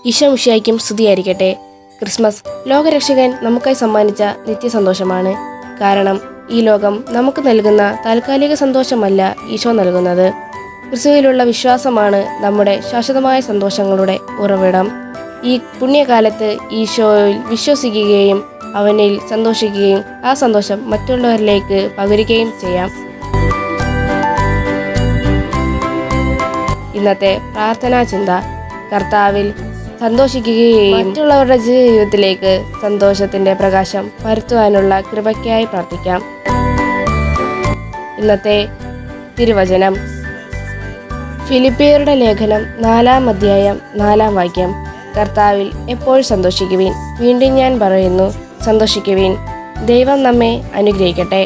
ഈശോ മിശിഹായ്ക്കും സ്തുതിയായിരിക്കട്ടെ. ക്രിസ്മസ് ലോകരക്ഷകൻ നമുക്കായി സമ്മാനിച്ച നിത്യസന്തോഷമാണ്. കാരണം ഈ ലോകം നമുക്ക് നൽകുന്ന താൽക്കാലിക സന്തോഷമല്ല ഈശോ നൽകുന്നത്. ക്രിസ്തുവിലുള്ള വിശ്വാസമാണ് നമ്മുടെ ശാശ്വതമായ സന്തോഷങ്ങളുടെ ഉറവിടം. ഈ പുണ്യകാലത്ത് ഈശോയിൽ വിശ്വസിക്കുകയും അവനിൽ സന്തോഷിക്കുകയും ആ സന്തോഷം മറ്റുള്ളവരിലേക്ക് പകരുകയും ചെയ്യാം. ഇന്നത്തെ പ്രാർത്ഥനാ ചിന്ത: കർത്താവിൽ സന്തോഷിക്കുകയും മറ്റുള്ളവരുടെ ജീവിതത്തിലേക്ക് സന്തോഷത്തിന്റെ പ്രകാശം പരത്തുവാനുള്ള കൃപയ്ക്കായി പ്രാർത്ഥിക്കാം. ഇന്നത്തെ തിരുവചനം ഫിലിപ്പിയരുടെ ലേഖനം 4-ാം അധ്യായം 4-ാം വാക്യം. കർത്താവിൽ എപ്പോഴും സന്തോഷിക്കുവിൻ. വീണ്ടും ഞാൻ പറയുന്നു, സന്തോഷിക്കുവിൻ. ദൈവം നമ്മെ അനുഗ്രഹിക്കട്ടെ.